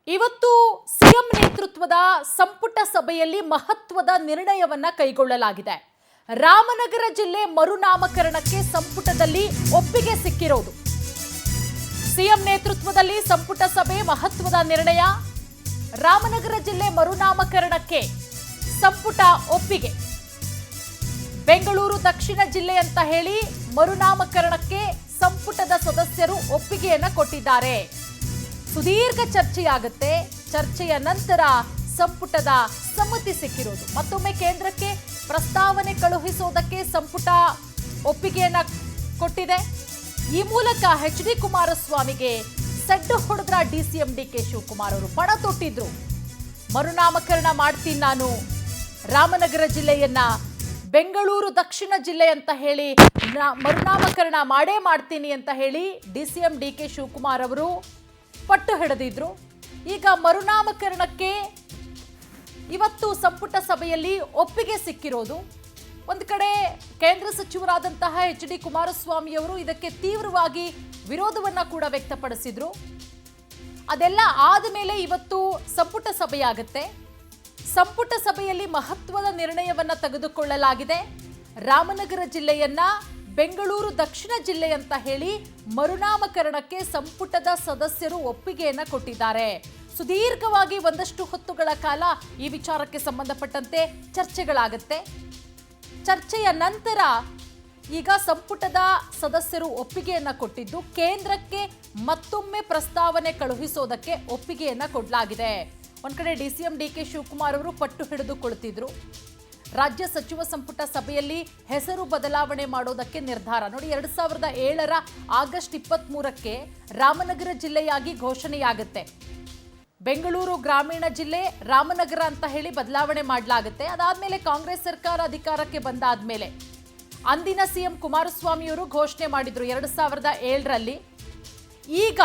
ಇವತ್ತು ಸಿಎಂ ನೇತೃತ್ವದ ಸಂಪುಟ ಸಭೆಯಲ್ಲಿ ಮಹತ್ವದ ನಿರ್ಣಯವನ್ನ ಕೈಗೊಳ್ಳಲಾಗಿದೆ. ರಾಮನಗರ ಜಿಲ್ಲೆ ಮರುನಾಮಕರಣಕ್ಕೆ ಸಂಪುಟದಲ್ಲಿ ಒಪ್ಪಿಗೆ ಸಿಕ್ಕಿರೋದು. ಸಿಎಂ ನೇತೃತ್ವದಲ್ಲಿ ಸಂಪುಟ ಸಭೆ ಮಹತ್ವದ ನಿರ್ಣಯ. ರಾಮನಗರ ಜಿಲ್ಲೆ ಮರುನಾಮಕರಣಕ್ಕೆ ಸಂಪುಟ ಒಪ್ಪಿಗೆ. ಬೆಂಗಳೂರು ದಕ್ಷಿಣ ಜಿಲ್ಲೆ ಅಂತ ಹೇಳಿ ಮರುನಾಮಕರಣಕ್ಕೆ ಸಂಪುಟದ ಸದಸ್ಯರು ಒಪ್ಪಿಗೆಯನ್ನ ಕೊಟ್ಟಿದ್ದಾರೆ. ಸುದೀರ್ಘ ಚರ್ಚೆಯಾಗುತ್ತೆ. ಚರ್ಚೆಯ ನಂತರ ಸಂಪುಟದ ಸಮ್ಮತಿ ಸಿಕ್ಕಿರೋದು. ಮತ್ತೊಮ್ಮೆ ಕೇಂದ್ರಕ್ಕೆ ಪ್ರಸ್ತಾವನೆ ಕಳುಹಿಸೋದಕ್ಕೆ ಸಂಪುಟ ಒಪ್ಪಿಗೆಯನ್ನ ಕೊಟ್ಟಿದೆ. ಈ ಮೂಲಕ ಎಚ್.ಡಿ. ಕುಮಾರಸ್ವಾಮಿಗೆ ಸಡ್ಡು ಹೊಡೆದ್ರ ಡಿಸಿಎಂ ಡಿ.ಕೆ. ಶಿವಕುಮಾರ್ ಅವರು ಪಣ ತೊಟ್ಟಿದ್ರು. ಮರುನಾಮಕರಣ ಮಾಡ್ತೀನಿ ನಾನು, ರಾಮನಗರ ಜಿಲ್ಲೆಯನ್ನ ಬೆಂಗಳೂರು ದಕ್ಷಿಣ ಜಿಲ್ಲೆ ಅಂತ ಹೇಳಿ ಮರುನಾಮಕರಣ ಮಾಡೇ ಮಾಡ್ತೀನಿ ಅಂತ ಹೇಳಿ ಡಿಸಿಎಂ ಡಿ.ಕೆ. ಶಿವಕುಮಾರ್ ಅವರು ಪಟ್ಟು ಹಿಡಿದಿದ್ರು. ಈಗ ಮರುನಾಮಕರಣಕ್ಕೆ ಇವತ್ತು ಸಂಪುಟ ಸಭೆಯಲ್ಲಿ ಒಪ್ಪಿಗೆ ಸಿಕ್ಕಿರೋದು. ಒಂದು ಕಡೆ ಕೇಂದ್ರ ಸಚಿವರಾದಂತಹ ಎಚ್.ಡಿ. ಕುಮಾರಸ್ವಾಮಿ ಅವರು ಇದಕ್ಕೆ ತೀವ್ರವಾಗಿ ವಿರೋಧವನ್ನ ಕೂಡ ವ್ಯಕ್ತಪಡಿಸಿದ್ರು. ಅದೆಲ್ಲ ಆದ ಮೇಲೆ ಇವತ್ತು ಸಂಪುಟ ಸಭೆಯಾಗುತ್ತೆ. ಸಂಪುಟ ಸಭೆಯಲ್ಲಿ ಮಹತ್ವದ ನಿರ್ಣಯವನ್ನ ತೆಗೆದುಕೊಳ್ಳಲಾಗಿದೆ. ರಾಮನಗರ ಜಿಲ್ಲೆಯನ್ನ ಬೆಂಗಳೂರು ದಕ್ಷಿಣ ಜಿಲ್ಲೆ ಅಂತ ಹೇಳಿ ಮರುನಾಮಕರಣಕ್ಕೆ ಸಂಪುಟದ ಸದಸ್ಯರು ಒಪ್ಪಿಗೆಯನ್ನ ಕೊಟ್ಟಿದ್ದಾರೆ. ಸುದೀರ್ಘವಾಗಿ ಒಂದಷ್ಟು ಹೊತ್ತುಗಳ ಕಾಲ ಈ ವಿಚಾರಕ್ಕೆ ಸಂಬಂಧಪಟ್ಟಂತೆ ಚರ್ಚೆಗಳಾಗುತ್ತೆ. ಚರ್ಚೆಯ ನಂತರ ಈಗ ಸಂಪುಟದ ಸದಸ್ಯರು ಒಪ್ಪಿಗೆಯನ್ನ ಕೊಟ್ಟಿದ್ದು ಕೇಂದ್ರಕ್ಕೆ ಮತ್ತೊಮ್ಮೆ ಪ್ರಸ್ತಾವನೆ ಕಳುಹಿಸೋದಕ್ಕೆ ಒಪ್ಪಿಗೆಯನ್ನ ಕೊಡಲಾಗಿದೆ. ಒಂದ್ ಕಡೆ ಡಿಸಿಎಂ ಡಿ.ಕೆ. ಶಿವಕುಮಾರ್ ಅವರು ಪಟ್ಟು ಹಿಡಿದು ಕುಳಿತಿದ್ರು. ರಾಜ್ಯ ಸಚಿವ ಸಂಪುಟ ಸಭೆಯಲ್ಲಿ ಹೆಸರು ಬದಲಾವಣೆ ಮಾಡೋದಕ್ಕೆ ನಿರ್ಧಾರ. ನೋಡಿ, 2007 ಆಗಸ್ಟ್ 23ಕ್ಕೆ ರಾಮನಗರ ಜಿಲ್ಲೆಯಾಗಿ ಘೋಷಣೆಯಾಗುತ್ತೆ. ಬೆಂಗಳೂರು ಗ್ರಾಮೀಣ ಜಿಲ್ಲೆ ರಾಮನಗರ ಅಂತ ಹೇಳಿ ಬದಲಾವಣೆ ಮಾಡಲಾಗುತ್ತೆ. ಅದಾದ್ಮೇಲೆ ಕಾಂಗ್ರೆಸ್ ಸರ್ಕಾರ ಅಧಿಕಾರಕ್ಕೆ ಬಂದಾದ್ಮೇಲೆ ಅಂದಿನ ಸಿಎಂ ಕುಮಾರಸ್ವಾಮಿಯವರು ಘೋಷಣೆ ಮಾಡಿದ್ರು 2007ರಲ್ಲಿ. ಈಗ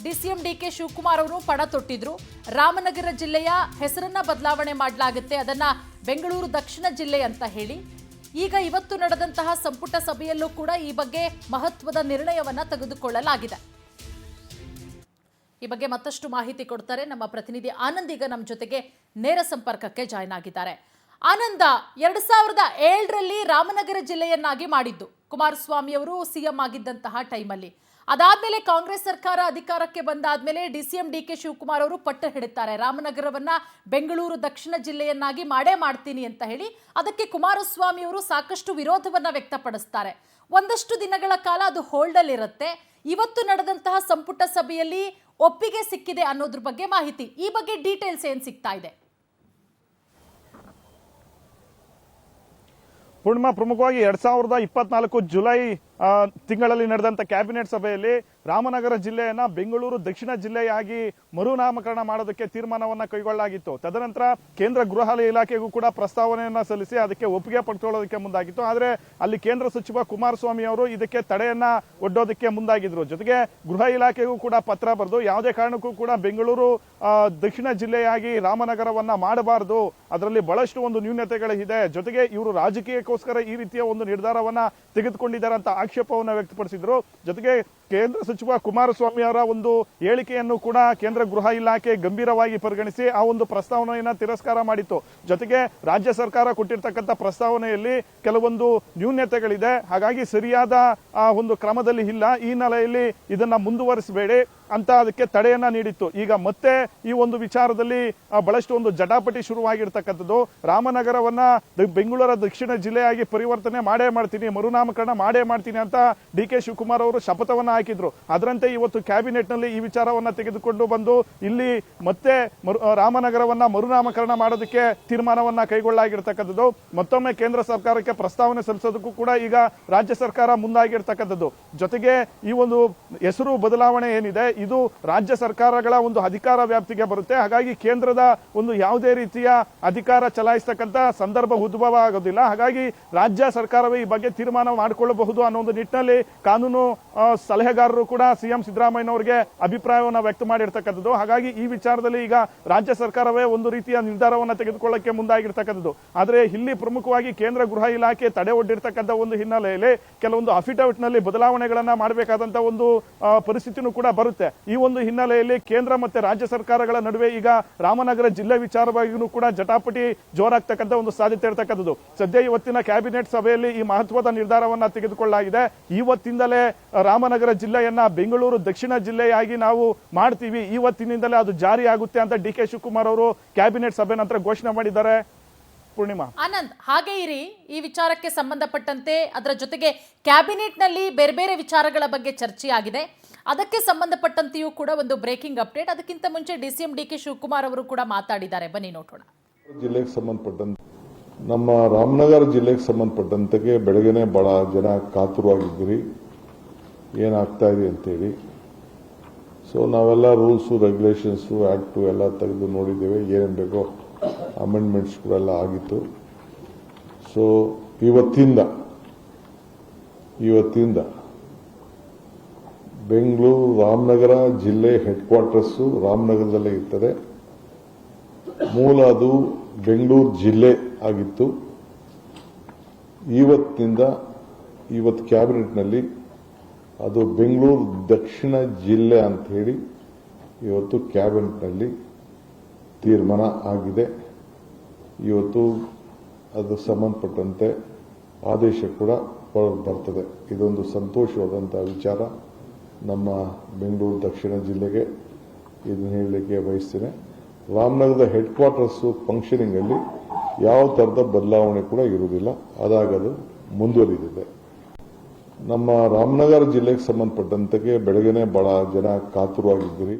ಡಿಸಿಎಂ ಡಿ.ಕೆ. ಶಿವಕುಮಾರ್ ಅವರು ಪಣ ತೊಟ್ಟಿದ್ರು. ರಾಮನಗರ ಜಿಲ್ಲೆಯ ಹೆಸರನ್ನ ಬದಲಾವಣೆ ಮಾಡಲಾಗುತ್ತೆ, ಅದನ್ನ ಬೆಂಗಳೂರು ದಕ್ಷಿಣ ಜಿಲ್ಲೆ ಅಂತ ಹೇಳಿ. ಈಗ ಇವತ್ತು ನಡೆದಂತಹ ಸಂಪುಟ ಸಭೆಯಲ್ಲೂ ಕೂಡ ಈ ಬಗ್ಗೆ ಮಹತ್ವದ ನಿರ್ಣಯವನ್ನ ತೆಗೆದುಕೊಳ್ಳಲಾಗಿದೆ. ಈ ಬಗ್ಗೆ ಮತ್ತಷ್ಟು ಮಾಹಿತಿ ಕೊಡ್ತಾರೆ ನಮ್ಮ ಪ್ರತಿನಿಧಿ ಆನಂದ್. ಈಗ ನಮ್ಮ ಜೊತೆಗೆ ನೇರ ಸಂಪರ್ಕಕ್ಕೆ ಜಾಯ್ನ್ ಆಗಿದ್ದಾರೆ. ಆನಂದ, 2007ರಲ್ಲಿ ರಾಮನಗರ ಜಿಲ್ಲೆಯನ್ನಾಗಿ ಮಾಡಿದ್ದು ಕುಮಾರಸ್ವಾಮಿ ಅವರು ಸಿಎಂ ಆಗಿದ್ದಂತಹ ಟೈಮಲ್ಲಿ. ಅದಾದ್ಮೇಲೆ ಕಾಂಗ್ರೆಸ್ ಸರ್ಕಾರ ಅಧಿಕಾರಕ್ಕೆ ಬಂದಾದ್ಮೇಲೆ ಡಿಸಿಎಂ ಡಿ.ಕೆ. ಶಿವಕುಮಾರ್ ಅವರು ಪಟ್ಟು ಹಿಡಿತಾರೆ, ರಾಮನಗರವನ್ನ ಬೆಂಗಳೂರು ದಕ್ಷಿಣ ಜಿಲ್ಲೆಯನ್ನಾಗಿ ಮಾಡೇ ಮಾಡ್ತೀನಿ ಅಂತ ಹೇಳಿ. ಅದಕ್ಕೆ ಕುಮಾರಸ್ವಾಮಿ ಅವರು ಸಾಕಷ್ಟು ವಿರೋಧವನ್ನ ವ್ಯಕ್ತಪಡಿಸ್ತಾರೆ. ಒಂದಷ್ಟು ದಿನಗಳ ಕಾಲ ಅದು ಹೋಲ್ಡಲ್ಲಿ ಇರುತ್ತೆ. ಇವತ್ತು ನಡೆದಂತಹ ಸಂಪುಟ ಸಭೆಯಲ್ಲಿ ಒಪ್ಪಿಗೆ ಸಿಕ್ಕಿದೆ ಅನ್ನೋದ್ರ ಬಗ್ಗೆ ಮಾಹಿತಿ, ಈ ಬಗ್ಗೆ ಡೀಟೇಲ್ಸ್ ಏನ್ ಸಿಗ್ತಾ ಇದೆ? ಪೂರ್ಣಿಮಾ, ಪ್ರಮುಖವಾಗಿ 2024 ಜುಲೈ ತಿಂಗಳಲ್ಲಿ ನಡೆದಂತ ಕ್ಯಾಬಿನೆಟ್ ಸಭೆಯಲ್ಲಿ ರಾಮನಗರ ಜಿಲ್ಲೆಯನ್ನ ಬೆಂಗಳೂರು ದಕ್ಷಿಣ ಜಿಲ್ಲೆಯಾಗಿ ಮರುನಾಮಕರಣ ಮಾಡೋದಕ್ಕೆ ತೀರ್ಮಾನವನ್ನ ಕೈಗೊಳ್ಳಲಾಗಿತ್ತು. ತದನಂತರ ಕೇಂದ್ರ ಗೃಹ ಇಲಾಖೆಗೂ ಕೂಡ ಪ್ರಸ್ತಾವನೆಯನ್ನ ಸಲ್ಲಿಸಿ ಅದಕ್ಕೆ ಒಪ್ಪಿಗೆ ಪಡ್ಕೊಳ್ಳೋದಕ್ಕೆ ಮುಂದಾಗಿತ್ತು. ಆದ್ರೆ ಅಲ್ಲಿ ಕೇಂದ್ರ ಸಚಿವ ಕುಮಾರಸ್ವಾಮಿ ಅವರು ಇದಕ್ಕೆ ತಡೆಯನ್ನ ಒಡ್ಡೋದಕ್ಕೆ ಮುಂದಾಗಿದ್ರು. ಜೊತೆಗೆ ಗೃಹ ಇಲಾಖೆಗೂ ಕೂಡ ಪತ್ರ ಬರೆದು ಯಾವುದೇ ಕಾರಣಕ್ಕೂ ಕೂಡ ಬೆಂಗಳೂರು ದಕ್ಷಿಣ ಜಿಲ್ಲೆಯಾಗಿ ರಾಮನಗರವನ್ನ ಮಾಡಬಾರದು, ಅದರಲ್ಲಿ ಬಹಳಷ್ಟು ಒಂದು ನ್ಯೂನತೆಗಳಿದೆ, ಜೊತೆಗೆ ಇವರು ರಾಜಕೀಯಕ್ಕೋಸ್ಕರ ಈ ರೀತಿಯ ಒಂದು ನಿರ್ಧಾರವನ್ನ ತೆಗೆದುಕೊಂಡಿದ್ದಾರೆ ಅಂತ ಆಕ್ಷೇಪವನ್ನು ವ್ಯಕ್ತಪಡಿಸಿದ್ರು. ಜೊತೆಗೆ ಕೇಂದ್ರ ಸಚಿವ ಕುಮಾರಸ್ವಾಮಿ ಅವರ ಒಂದು ಹೇಳಿಕೆಯನ್ನು ಕೂಡ ಕೇಂದ್ರ ಗೃಹ ಇಲಾಖೆ ಗಂಭೀರವಾಗಿ ಪರಿಗಣಿಸಿ ಆ ಒಂದು ಪ್ರಸ್ತಾವನೆಯನ್ನ ತಿರಸ್ಕಾರ ಮಾಡಿತ್ತು. ಜೊತೆಗೆ ರಾಜ್ಯ ಸರ್ಕಾರ ಕೊಟ್ಟಿರ್ತಕ್ಕಂಥ ಪ್ರಸ್ತಾವನೆಯಲ್ಲಿ ಕೆಲವೊಂದು ನ್ಯೂನತೆಗಳಿದೆ, ಹಾಗಾಗಿ ಸರಿಯಾದ ಒಂದು ಕ್ರಮದಲ್ಲಿ ಇಲ್ಲ, ಈ ನೆಲೆಯಲ್ಲಿ ಇದನ್ನ ಮುಂದುವರಿಸಬೇಡಿ ಅಂತ ಅದಕ್ಕೆ ತಡೆಯನ್ನ ನೀಡಿತ್ತು. ಈಗ ಮತ್ತೆ ಈ ಒಂದು ವಿಚಾರದಲ್ಲಿ ಬಹಳಷ್ಟು ಒಂದು ಜಟಾಪಟಿ ಶುರುವಾಗಿರ್ತಕ್ಕಂಥದ್ದು. ರಾಮನಗರವನ್ನ ಬೆಂಗಳೂರು ದಕ್ಷಿಣ ಜಿಲ್ಲೆಯಾಗಿ ಪರಿವರ್ತನೆ ಮಾಡೇ ಮಾಡ್ತೀನಿ, ಮರುನಾಮಕರಣ ಮಾಡೇ ಮಾಡ್ತೀನಿ ಅಂತ ಡಿ.ಕೆ. ಶಿವಕುಮಾರ್ ಅವರು ಶಪಥವನ್ನ ಹಾಕಿದ್ರು. ಅದರಂತೆ ಇವತ್ತು ಕ್ಯಾಬಿನೆಟ್ ನಲ್ಲಿ ಈ ವಿಚಾರವನ್ನ ತೆಗೆದುಕೊಂಡು ಬಂದು ಇಲ್ಲಿ ಮತ್ತೆ ರಾಮನಗರವನ್ನ ಮರುನಾಮಕರಣ ಮಾಡೋದಕ್ಕೆ ತೀರ್ಮಾನವನ್ನ ಕೈಗೊಳ್ಳಲಾಗಿರ್ತಕ್ಕಂಥದ್ದು. ಮತ್ತೊಮ್ಮೆ ಕೇಂದ್ರ ಸರ್ಕಾರಕ್ಕೆ ಪ್ರಸ್ತಾವನೆ ಸಲ್ಲಿಸೋದಕ್ಕೂ ಕೂಡ ಈಗ ರಾಜ್ಯ ಸರ್ಕಾರ ಮುಂದಾಗಿರ್ತಕ್ಕಂಥದ್ದು. ಜೊತೆಗೆ ಈ ಒಂದು ಹೆಸರು ಬದಲಾವಣೆ ಏನಿದೆ ಇದು ರಾಜ್ಯ ಸರ್ಕಾರಗಳ ಒಂದು ಅಧಿಕಾರ ವ್ಯಾಪ್ತಿಗೆ ಬರುತ್ತೆ. ಹಾಗಾಗಿ ಕೇಂದ್ರದ ಒಂದು ಯಾವುದೇ ರೀತಿಯ ಅಧಿಕಾರ ಚಲಾಯಿಸತಕ್ಕಂತ ಸಂದರ್ಭ ಉದ್ಭವ ಆಗೋದಿಲ್ಲ. ಹಾಗಾಗಿ ರಾಜ್ಯ ಸರ್ಕಾರವೇ ಈ ಬಗ್ಗೆ ತೀರ್ಮಾನ ಮಾಡಿಕೊಳ್ಳಬಹುದು ಅನ್ನೋ ಒಂದು ನಿಟ್ಟಿನಲ್ಲಿ ಕಾನೂನು ಸಲಹೆಗಾರರು ಕೂಡ ಸಿಎಂ ಸಿದ್ದರಾಮಯ್ಯನವರಿಗೆ ಅಭಿಪ್ರಾಯವನ್ನು ವ್ಯಕ್ತ ಮಾಡಿರ್ತಕ್ಕಂಥದ್ದು. ಹಾಗಾಗಿ ಈ ವಿಚಾರದಲ್ಲಿ ಈಗ ರಾಜ್ಯ ಸರ್ಕಾರವೇ ಒಂದು ರೀತಿಯ ನಿರ್ಧಾರವನ್ನು ತೆಗೆದುಕೊಳ್ಳಕ್ಕೆ ಮುಂದಾಗಿರ್ತಕ್ಕಂಥದ್ದು. ಆದರೆ ಇಲ್ಲಿ ಪ್ರಮುಖವಾಗಿ ಕೇಂದ್ರ ಗೃಹ ಇಲಾಖೆ ತಡೆ ಒಡ್ಡಿರ್ತಕ್ಕಂಥ ಒಂದು ಹಿನ್ನೆಲೆಯಲ್ಲಿ ಕೆಲವೊಂದು ಅಫಿಡವಿಟ್ ನಲ್ಲಿ ಬದಲಾವಣೆಗಳನ್ನ ಮಾಡಬೇಕಾದಂತ ಒಂದು ಪರಿಸ್ಥಿತಿನೂ ಕೂಡ ಬರುತ್ತೆ. ಈ ಒಂದು ಹಿನ್ನೆಲೆಯಲ್ಲಿ ಕೇಂದ್ರ ಮತ್ತೆ ರಾಜ್ಯ ಸರ್ಕಾರಗಳ ನಡುವೆ ಈಗ ರಾಮನಗರ ಜಿಲ್ಲೆ ವಿಚಾರವಾಗಿಯೂ ಕೂಡ ಜಟಾಪಟಿ ಜೋರಾಗ್ತಕ್ಕಂಥ ಒಂದು ಸಾಧ್ಯತೆ ಇರತಕ್ಕಂಥದ್ದು. ಸದ್ಯ ಇವತ್ತಿನ ಕ್ಯಾಬಿನೆಟ್ ಸಭೆಯಲ್ಲಿ ಈ ಮಹತ್ವದ ನಿರ್ಧಾರವನ್ನ ತೆಗೆದುಕೊಳ್ಳಲಾಗಿದೆ. ಇವತ್ತಿಂದಲೇ ರಾಮನಗರ ಜಿಲ್ಲೆಯನ್ನ ಬೆಂಗಳೂರು ದಕ್ಷಿಣ ಜಿಲ್ಲೆಯಾಗಿ ನಾವು ಮಾಡ್ತೀವಿ, ಇವತ್ತಿನಿಂದಲೇ ಅದು ಜಾರಿ ಆಗುತ್ತೆ ಅಂತ ಡಿ ಕೆ ಶಿವಕುಮಾರ್ ಅವರು ಕ್ಯಾಬಿನೆಟ್ ಸಭೆ ನಂತರ ಘೋಷಣೆ ಮಾಡಿದ್ದಾರೆ. ಪೂರ್ಣಿಮಾ, ಆನಂದ್, ಹಾಗೆ ಇರಿ. ಈ ವಿಚಾರಕ್ಕೆ ಸಂಬಂಧಪಟ್ಟಂತೆ ಅದರ ಜೊತೆಗೆ ಕ್ಯಾಬಿನೆಟ್ ನಲ್ಲಿ ಬೇರೆ ಬೇರೆ ವಿಚಾರಗಳ ಬಗ್ಗೆ ಚರ್ಚೆ ಆಗಿದೆ. ಅದಕ್ಕೆ ಸಂಬಂಧಪಟ್ಟಂತೆಯೂ ಕೂಡ ಒಂದು ಬ್ರೇಕಿಂಗ್ ಅಪ್ಡೇಟ್. ಅದಕ್ಕಿಂತ ಮುಂಚೆ ಡಿಸಿಎಂ ಡಿ ಕೆ ಶಿವಕುಮಾರ್ ಅವರು ಕೂಡ ಮಾತಾಡಿದ್ದಾರೆ, ಬನ್ನಿ ನೋಡೋಣ. ಜಿಲ್ಲೆಗೆ ಸಂಬಂಧಪಟ್ಟಂತೆ ನಮ್ಮ ರಾಮನಗರ ಜಿಲ್ಲೆಗೆ ಸಂಬಂಧಪಟ್ಟಂತೆ ಬೆಳಗ್ಗೆನೆ ಬಹಳ ಜನ ಕಾತುರವಾಗಿದ್ದೀರಿ ಏನಾಗ್ತಾ ಇದೆ ಅಂತೇಳಿ. ಸೊ ನಾವೆಲ್ಲ ರೂಲ್ಸು ರೆಗ್ಯುಲೇಷನ್ಸು ಆಕ್ಟು ಎಲ್ಲ ತೆಗೆದು ನೋಡಿದ್ದೇವೆ. ಏನೇನು ಬೇಕೋ ಅಮೆಂಡ್ಮೆಂಟ್ಸ್ ಕೂಡ ಎಲ್ಲ ಆಗಿತ್ತು. ಸೊ ಇವತ್ತಿಂದ ಬೆಂಗಳೂರು ರಾಮನಗರ ಜಿಲ್ಲೆ ಹೆಡ್ ಕ್ವಾರ್ಟರ್ಸು ರಾಮನಗರದಲ್ಲೇ ಇರ್ತದೆ. ಮೂಲ ಅದು ಬೆಂಗಳೂರು ಜಿಲ್ಲೆ ಆಗಿತ್ತು. ಇವತ್ತು ಕ್ಯಾಬಿನೆಟ್ನಲ್ಲಿ ಅದು ಬೆಂಗಳೂರು ದಕ್ಷಿಣ ಜಿಲ್ಲೆ ಅಂತ ಹೇಳಿ ಇವತ್ತು ಕ್ಯಾಬಿನೆಟ್ನಲ್ಲಿ ತೀರ್ಮಾನ ಆಗಿದೆ. ಇವತ್ತು ಅದು ಸಂಬಂಧಪಟ್ಟಂತೆ ಆದೇಶ ಕೂಡ ಬರ್ತದೆ. ಇದೊಂದು ಸಂತೋಷವಾದಂತಹ ವಿಚಾರ ನಮ್ಮ ಬೆಂಗಳೂರು ದಕ್ಷಿಣ ಜಿಲ್ಲೆಗೆ. ಇದನ್ನು ಹೇಳಲಿಕ್ಕೆ ಬಯಸ್ತೇನೆ. ರಾಮನಗರದ ಹೆಡ್ ಕ್ವಾರ್ಟರ್ಸ್ ಫಂಕ್ಷನಿಂಗ್ ಅಲ್ಲಿ ಯಾವ ತರದ ಬದಲಾವಣೆ ಕೂಡ ಇರುವುದಿಲ್ಲ, ಅದಾಗದು ಮುಂದುವರಿದಿದೆ. ನಮ್ಮ ರಾಮನಗರ ಜಿಲ್ಲೆಗೆ ಸಂಬಂಧಪಟ್ಟಂತೆ ಬೆಳಗ್ಗೆನೆ ಬಹಳ ಜನ ಕಾತುರವಾಗಿದ್ದೀರಿ.